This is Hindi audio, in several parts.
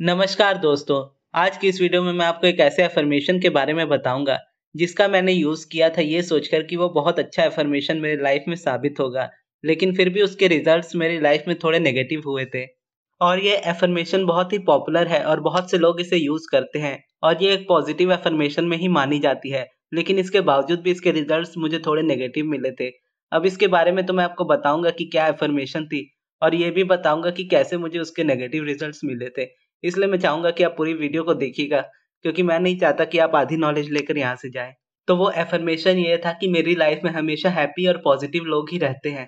नमस्कार दोस्तों। आज की इस वीडियो में मैं आपको एक ऐसे अफ़र्मेशन के बारे में बताऊंगा जिसका मैंने यूज़ किया था ये सोचकर कि वो बहुत अच्छा अफ़र्मेशन मेरे लाइफ में साबित होगा, लेकिन फिर भी उसके रिजल्ट्स मेरी लाइफ में थोड़े नेगेटिव हुए थे। और ये अफ़र्मेशन बहुत ही पॉपुलर है और बहुत से लोग इसे यूज़ करते हैं और ये एक पॉजिटिव अफ़र्मेशन में ही मानी जाती है, लेकिन इसके बावजूद भी इसके रिजल्ट्स मुझे थोड़े नेगेटिव मिले थे। अब इसके बारे में तो मैं आपको बताऊंगा कि क्या अफ़र्मेशन थी और ये भी बताऊंगा कि कैसे मुझे उसके नेगेटिव रिजल्ट्स मिले थे। इसलिए मैं चाहूँगा कि आप पूरी वीडियो को देखिएगा, क्योंकि मैं नहीं चाहता कि आप आधी नॉलेज लेकर यहाँ से जाएँ। तो वो अफ़र्मेशन ये था कि मेरी लाइफ़ में हमेशा हैप्पी और पॉज़िटिव लोग ही रहते हैं।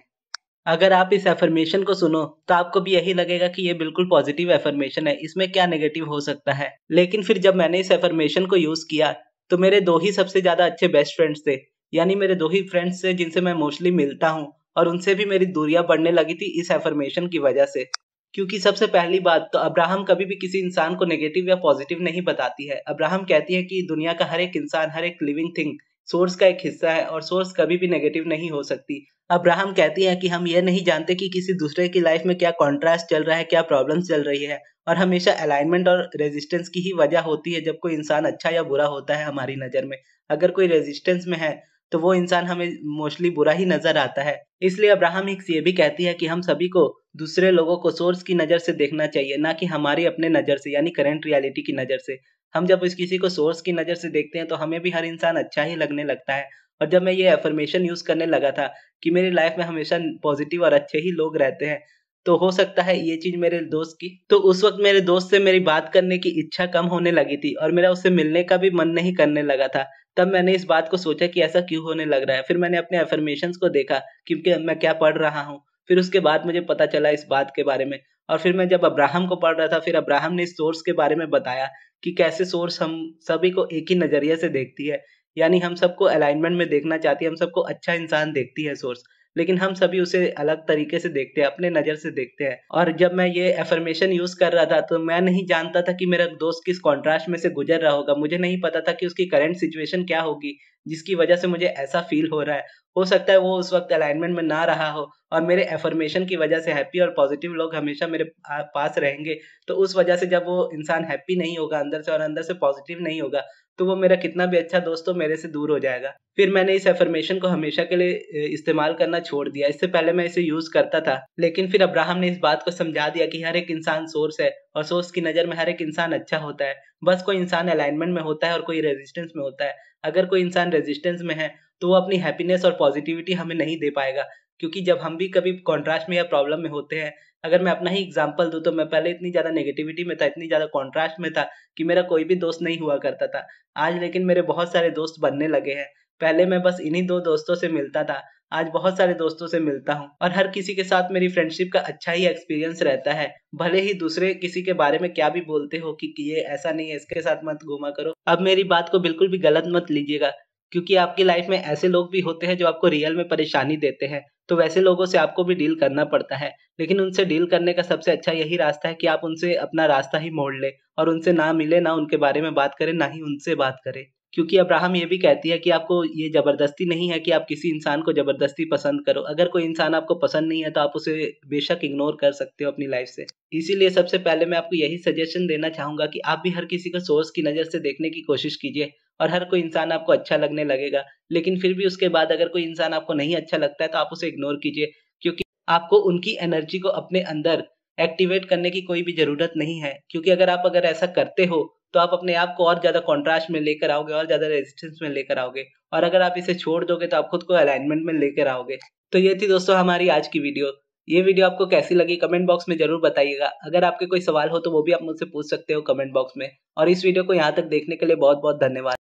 अगर आप इस अफ़र्मेशन को सुनो, तो आपको भी यही लगेगा कि ये बिल्कुल पॉज़िटिव अफ़र्मेशन है, इसमें क्या नेगेटिव हो सकता है। लेकिन फिर जब मैंने इस अफ़र्मेशन को यूज़ किया, तो मेरे 2 ही सबसे ज़्यादा अच्छे बेस्ट फ्रेंड्स थे। यानी मेरे 2 ही फ्रेंड्स थे जिनसे मैं मोस्टली मिलता हूँ और उनसे भी मेरी दूरियाँ बढ़ने लगी थी इस अफ़र्मेशन की वजह से। क्योंकि सबसे पहली बात तो अब्राहम कभी भी किसी इंसान को नेगेटिव या पॉजिटिव नहीं बताती है। अब्राहम कहती है कि दुनिया का हर एक इंसान, हर एक लिविंग थिंग सोर्स का एक हिस्सा है और सोर्स कभी भी नेगेटिव नहीं हो सकती। अब्राहम कहती है कि हम ये नहीं जानते कि किसी दूसरे की लाइफ में क्या कॉन्ट्रास्ट चल रहा है, क्या प्रॉब्लम्स चल रही है, और हमेशा अलाइनमेंट और रेजिस्टेंस की ही वजह होती है जब कोई इंसान अच्छा या बुरा होता है हमारी नज़र में। अगर कोई रेजिस्टेंस में है, तो वो इंसान हमें मोस्टली बुरा ही नज़र आता है। इसलिए अब्राहम हिक्स ये भी कहती है कि हम सभी को दूसरे लोगों को सोर्स की नज़र से देखना चाहिए, ना कि हमारी अपने नज़र से, यानी करंट रियलिटी की नज़र से। हम जब इस किसी को सोर्स की नज़र से देखते हैं तो हमें भी हर इंसान अच्छा ही लगने लगता है। और जब मैं ये अफ़र्मेशन यूज़ करने लगा था कि मेरी लाइफ़ में हमेशा पॉज़िटिव और अच्छे ही लोग रहते हैं, तो हो सकता है ये चीज़ मेरे दोस्त की, तो उस वक़्त मेरे दोस्त से मेरी बात करने की इच्छा कम होने लगी थी और मेरा उससे मिलने का भी मन नहीं करने लगा था। तब मैंने इस बात को सोचा कि ऐसा क्यों होने लग रहा है? फिर मैंने अपने अफ़र्मेशंस को देखा क्योंकि मैं क्या पढ़ रहा हूँ। फिर उसके बाद मुझे पता चला इस बात के बारे में, और फिर मैं जब अब्राहम को पढ़ रहा था, फिर अब्राहम ने इस सोर्स के बारे में बताया कि कैसे सोर्स हम सभी को एक ही नज़रिए से देखती है। यानी हम सबको अलाइनमेंट में देखना चाहती है, हम सबको अच्छा इंसान देखती है सोर्स। लेकिन हम सभी उसे अलग तरीके से देखते हैं, अपने नज़र से देखते हैं। और जब मैं ये अफ़र्मेशन यूज़ कर रहा था, तो मैं नहीं जानता था कि मेरा दोस्त किस कॉन्ट्रास्ट में से गुज़र रहा होगा। मुझे नहीं पता था कि उसकी करंट सिचुएशन क्या होगी, जिसकी वजह से मुझे ऐसा फ़ील हो रहा है। हो सकता है वो उस वक़्त अलाइनमेंट में ना रहा हो और मेरे अफ़र्मेशन की वजह से हैप्पी और पॉज़िटिव लोग हमेशा मेरे पास रहेंगे। तो उस वजह से जब वो इंसान हैप्पी नहीं होगा अंदर से और अंदर से पॉज़िटिव नहीं होगा, तो वो मेरा कितना भी अच्छा दोस्त हो, मेरे से दूर हो जाएगा। फिर मैंने इस अफ़र्मेशन को हमेशा के लिए इस्तेमाल करना छोड़ दिया। इससे पहले मैं इसे यूज़ करता था, लेकिन फिर अब्राहम ने इस बात को समझा दिया कि हर एक इंसान सोर्स है और सोर्स की नज़र में हर एक इंसान अच्छा होता है। बस कोई इंसान अलाइनमेंट में होता है और कोई रेजिस्टेंस में होता है। अगर कोई इंसान रेजिस्टेंस में है, तो वो अपनी हैप्पीनेस और पॉज़िटिविटी हमें नहीं दे पाएगा, क्योंकि जब हम भी कभी कॉन्ट्रास्ट में या प्रॉब्लम में होते हैं, अगर मैं अपना ही एग्ज़ाम्पल दूँ, तो मैं पहले इतनी ज़्यादा नेगेटिविटी में था, इतनी ज़्यादा कॉन्ट्रास्ट में था कि मेरा कोई भी दोस्त नहीं हुआ करता था। आज लेकिन मेरे बहुत सारे दोस्त बनने लगे हैं। पहले मैं बस इन्हीं 2 दोस्तों से मिलता था, आज बहुत सारे दोस्तों से मिलता हूँ और हर किसी के साथ मेरी फ्रेंडशिप का अच्छा ही एक्सपीरियंस रहता है। भले ही दूसरे किसी के बारे में क्या भी बोलते हो कि ये ऐसा नहीं है, इसके साथ मत घूमा करो। अब मेरी बात को बिल्कुल भी गलत मत लीजिएगा, क्योंकि आपकी लाइफ में ऐसे लोग भी होते हैं जो आपको रियल में परेशानी देते हैं, तो वैसे लोगों से आपको भी डील करना पड़ता है। लेकिन उनसे डील करने का सबसे अच्छा यही रास्ता है कि आप उनसे अपना रास्ता ही मोड़ लें और उनसे ना मिले, ना उनके बारे में बात करें, ना ही उनसे बात करें। क्योंकि अब्राहम ये भी कहती है कि आपको ये ज़बरदस्ती नहीं है कि आप किसी इंसान को ज़बरदस्ती पसंद करो। अगर कोई इंसान आपको पसंद नहीं है, तो आप उसे बेशक इग्नोर कर सकते हो अपनी लाइफ़ से। इसीलिए सबसे पहले मैं आपको यही सजेशन देना चाहूँगा कि आप भी हर किसी को सोर्स की नज़र से देखने की कोशिश कीजिए और हर कोई इंसान आपको अच्छा लगने लगेगा। लेकिन फिर भी उसके बाद अगर कोई इंसान आपको नहीं अच्छा लगता है, तो आप उसे इग्नोर कीजिए, क्योंकि आपको उनकी एनर्जी को अपने अंदर एक्टिवेट करने की कोई भी ज़रूरत नहीं है। क्योंकि अगर ऐसा करते हो, तो आप अपने आप को और ज़्यादा कॉन्ट्रास्ट में लेकर आओगे और ज़्यादा रेजिस्टेंस में लेकर आओगे, और अगर आप इसे छोड़ दोगे, तो आप खुद को अलाइनमेंट में लेकर आओगे। तो ये थी दोस्तों हमारी आज की वीडियो। ये वीडियो आपको कैसी लगी कमेंट बॉक्स में ज़रूर बताइएगा। अगर आपके कोई सवाल हो, तो वो भी आप मुझसे पूछ सकते हो कमेंट बॉक्स में, और इस वीडियो को यहाँ तक देखने के लिए बहुत-बहुत धन्यवाद।